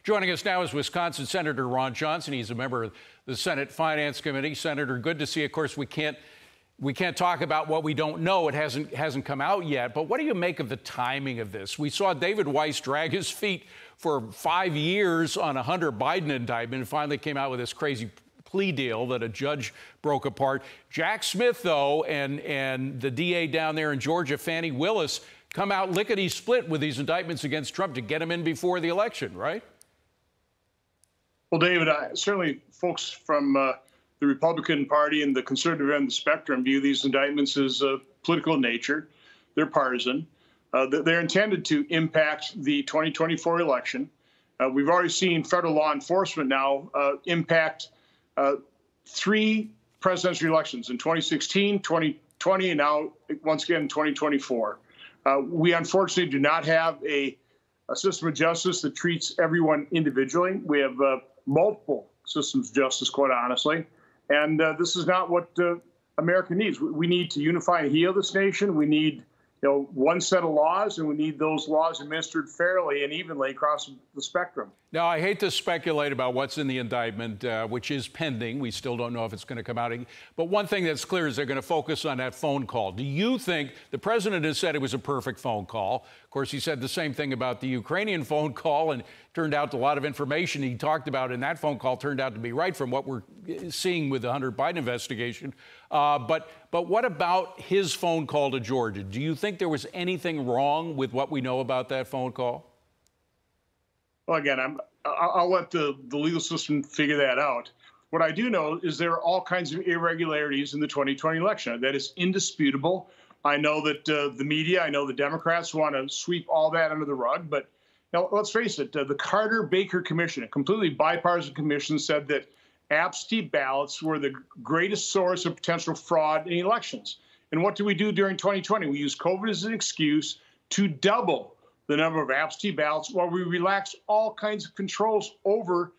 Joining us now is Wisconsin Senator Ron Johnson. He's a member of the Senate Finance Committee. Senator, good to see you. Of course, we can't talk about what we don't know. It hasn't come out yet. But what do you make of the timing of this? We saw David Weiss drag his feet for 5 years on a Hunter Biden indictment and finally came out with this crazy plea deal that a judge broke apart. Jack Smith, though, and the DA down there in Georgia, Fani Willis, come out lickety-split with these indictments against Trump to get him in before the election, right? Well, David, certainly folks from the Republican Party and the conservative end of the spectrum view these indictments as political in nature. They're partisan. They're intended to impact the 2024 election. We've already seen federal law enforcement now impact 3 presidential elections in 2016, 2020, and now once again in 2024. We unfortunately do not have a system of justice that treats everyone individually. We have multiple systems of justice, quite honestly. And this is not what America needs. We need to unify and heal this nation. We need, one set of laws, and we need those laws administered fairly and evenly across the spectrum. Now, I hate to speculate about what's in the indictment, which is pending. We still don't know if it's going to come out. But one thing that's clear is they're going to focus on that phone call. Do you think the president has said it was a perfect phone call? Of course, he said the same thing about the Ukrainian phone call, and turned out a lot of information he talked about in that phone call turned out to be right from what we're seeing with the Hunter Biden investigation. But what about his phone call to Georgia? Do you think there was anything wrong with what we know about that phone call? Well, again, I'll let the legal system figure that out. What I do know is there are all kinds of irregularities in the 2020 election. That is indisputable. I know that the media, I know the Democrats want to sweep all that under the rug. But let's face it, the Carter-Baker Commission, a completely bipartisan commission, said that absentee ballots were the greatest source of potential fraud in elections. And what did we do during 2020? We used COVID as an excuse to double the number of absentee ballots while we relaxed all kinds of controls over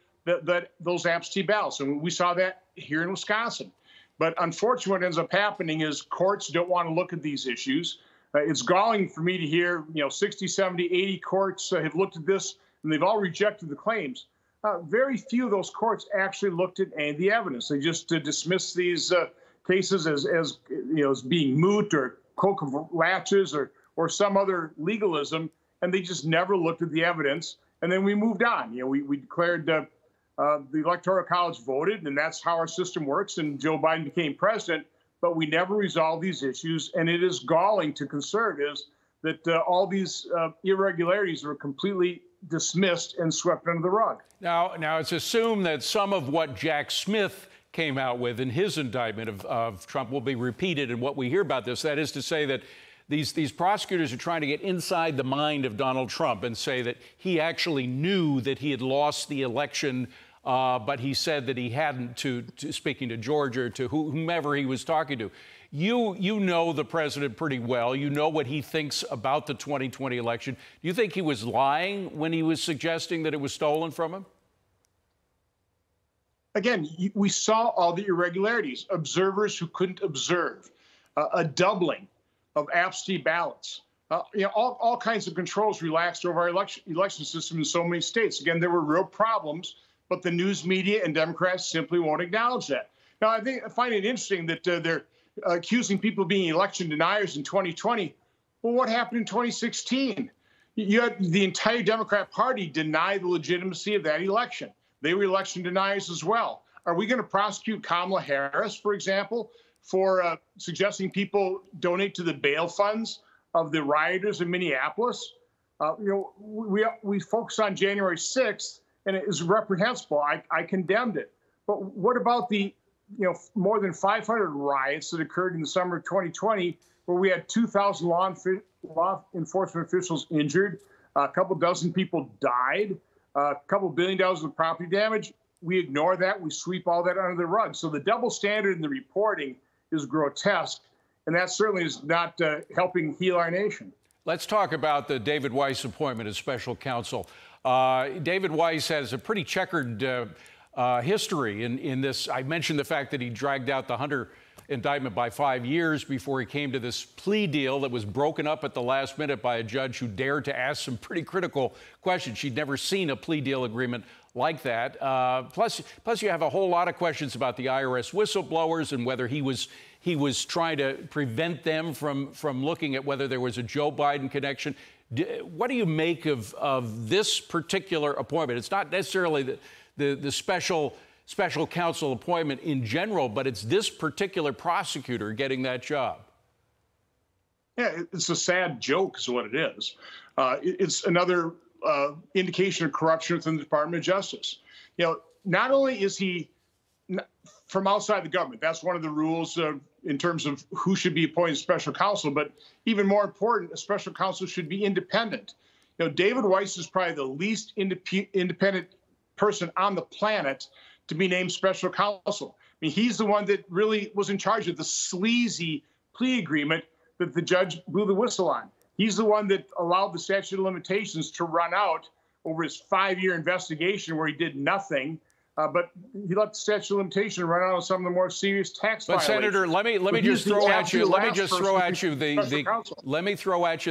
those absentee ballots. And we saw that here in Wisconsin. But unfortunately, what ends up happening is courts don't want to look at these issues. It's galling for me to hear, 60, 70, 80 courts have looked at this, and they've all rejected the claims. Very few of those courts actually looked at any of the evidence. They just dismissed these cases as being moot or cloak of latches or some other legalism, and they just never looked at the evidence. And then we moved on. We declared the Electoral College voted, and that's how our system works, and Joe Biden became president. But we never resolved these issues, and it is galling to conservatives that all these irregularities were completely dismissed and swept under the rug. Now it's assumed that some of what Jack Smith came out with in his indictment of Trump will be repeated in what we hear about this. That is to say that these prosecutors are trying to get inside the mind of Donald Trump and say that he actually knew that he had lost the election, but he said that he hadn't, to speaking to Georgia, to whomever he was talking to. You know the president pretty well. You know what he thinks about the 2020 election. Do you think he was lying when he was suggesting that it was stolen from him? Again, we saw all the irregularities, observers who couldn't observe, a doubling of absentee ballots, all kinds of controls relaxed over our election system in so many states. Again, there were real problems, but the news media and Democrats simply won't acknowledge that. Now, I find it interesting that they're accusing people of being election deniers in 2020. Well, what happened in 2016? You had the entire Democrat Party deny the legitimacy of that election. They were election deniers as well. Are we going to prosecute Kamala Harris, for example, for suggesting people donate to the bail funds of the rioters in Minneapolis? We focused on January 6th, and it is reprehensible. I condemned it. But what about the more than 500 riots that occurred in the summer of 2020, where we had 2,000 law enforcement officials injured, a couple dozen people died, a couple $1 billion of property damage? We ignore that. We sweep all that under the rug. So the double standard in the reporting is grotesque, and that certainly is not helping heal our nation. Let's talk about the David Weiss appointment as special counsel. David Weiss has a pretty checkered history in this. I mentioned the fact that he dragged out the Hunter indictment by 5 years before he came to this plea deal that was broken up at the last minute by a judge who dared to ask some pretty critical questions. She'd never seen a plea deal agreement like that. Plus, you have a whole lot of questions about the IRS whistleblowers and whether he was trying to prevent them from looking at whether there was a Joe Biden connection. What do you make of this particular appointment? It's not necessarily the special counsel appointment in general, but it's this particular prosecutor getting that job. Yeah, it's a sad joke is what it is. It's another indication of corruption within the Department of Justice. You know, not only is he from outside the government, that's one of the rules in terms of who should be appointed special counsel, but even more important, a special counsel should be independent. You know, David Weiss is probably the least independent person on the planet to be named special counsel. I mean, he's the one that really was in charge of the sleazy plea agreement that the judge blew the whistle on. He's the one that allowed the statute of limitations to run out over his 5-year investigation where he did nothing. But he let the statute of limitations run out on some of the more serious tax violations. But Senator, let me just throw at you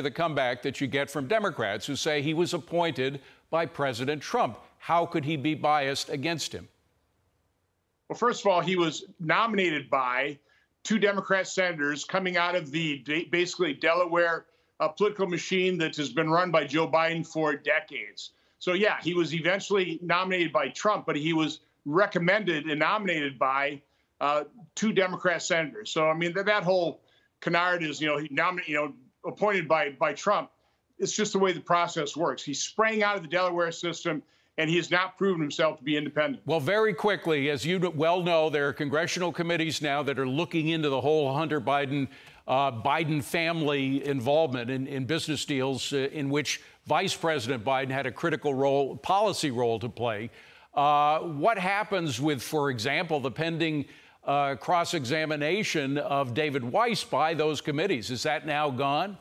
the comeback that you get from Democrats who say he was appointed by President Trump. How could he be biased against him? Well, first of all, he was nominated by 2 Democrat senators coming out of the basically Delaware political machine that has been run by Joe Biden for decades. So, yeah, he was eventually nominated by Trump, but he was recommended and nominated by 2 Democrat senators. So, I mean, that whole canard is, appointed by Trump. It's just the way the process works. He sprang out of the Delaware system, and he has not proven himself to be independent. Well, very quickly, as you well know, there are congressional committees now that are looking into the whole Hunter Biden family involvement in business deals in which Vice President Biden had a critical policy role to play. What happens with, for example, the pending cross-examination of David Weiss by those committees? Is that now gone?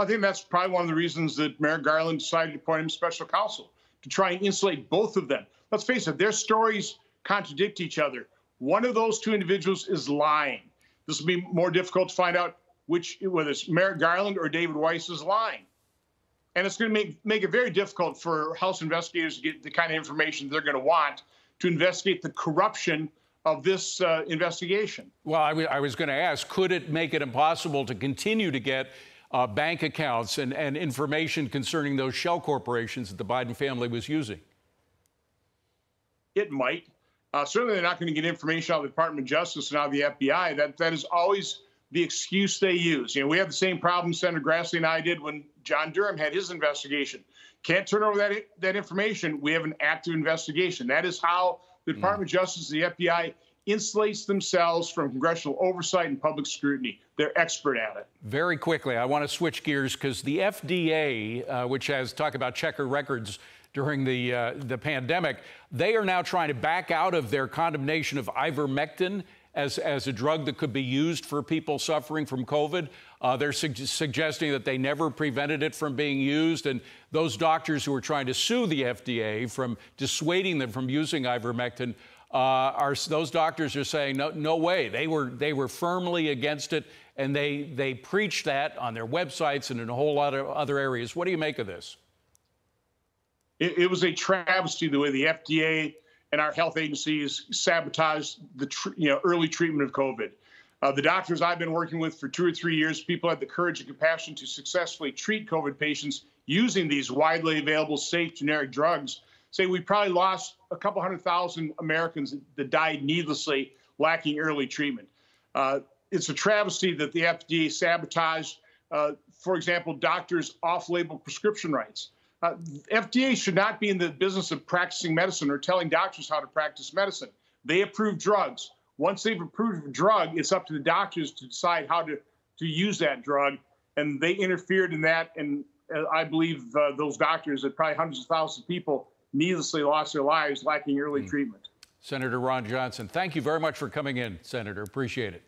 I think that's probably one of the reasons that Merrick Garland decided to appoint him special counsel, to try and insulate both of them. Let's face it, their stories contradict each other. One of those 2 individuals is lying. This will be more difficult to find out whether it's Merrick Garland or David Weiss is lying. And it's going to make it very difficult for House investigators to get the kind of information they're going to want to investigate the corruption of this investigation. Well, I was going to ask, could it make it impossible to continue to get bank accounts and information concerning those shell corporations that the Biden family was using? It might. Certainly, they're not going to get information out of the Department of Justice and out of the FBI. That is always the excuse they use. You know, we have the same problem Senator Grassley and I did when John Durham had his investigation. Can't turn over that information. We have an active investigation. That is how the Department of Justice and the FBI insulates themselves from congressional oversight and public scrutiny. They're expert at it. Very quickly, I want to switch gears because the FDA, which has talked about checker records during the pandemic, they are now trying to back out of their condemnation of ivermectin as a drug that could be used for people suffering from COVID. They're suggesting that they never prevented it from being used. And those doctors who are trying to sue the FDA from dissuading them from using ivermectin, those doctors are saying, no way. They were firmly against it, and they preached that on their websites and in a whole lot of other areas. What do you make of this? It was a travesty the way the FDA and our health agencies sabotaged the early treatment of COVID. The doctors I've been working with for 2 or 3 years, people had the courage and compassion to successfully treat COVID patients using these widely available, safe, generic drugs. Say we probably lost a couple 100,000 Americans that died needlessly, lacking early treatment. It's a travesty that the FDA sabotaged, for example, doctors' off-label prescription rights. FDA should not be in the business of practicing medicine or telling doctors how to practice medicine. They approve drugs. Once they've approved a drug, it's up to the doctors to decide how to use that drug. And they interfered in that. And I believe those doctors, that probably hundreds of thousands of people, needlessly lost their lives lacking early treatment. Senator Ron Johnson, thank you very much for coming in, Senator. Appreciate it.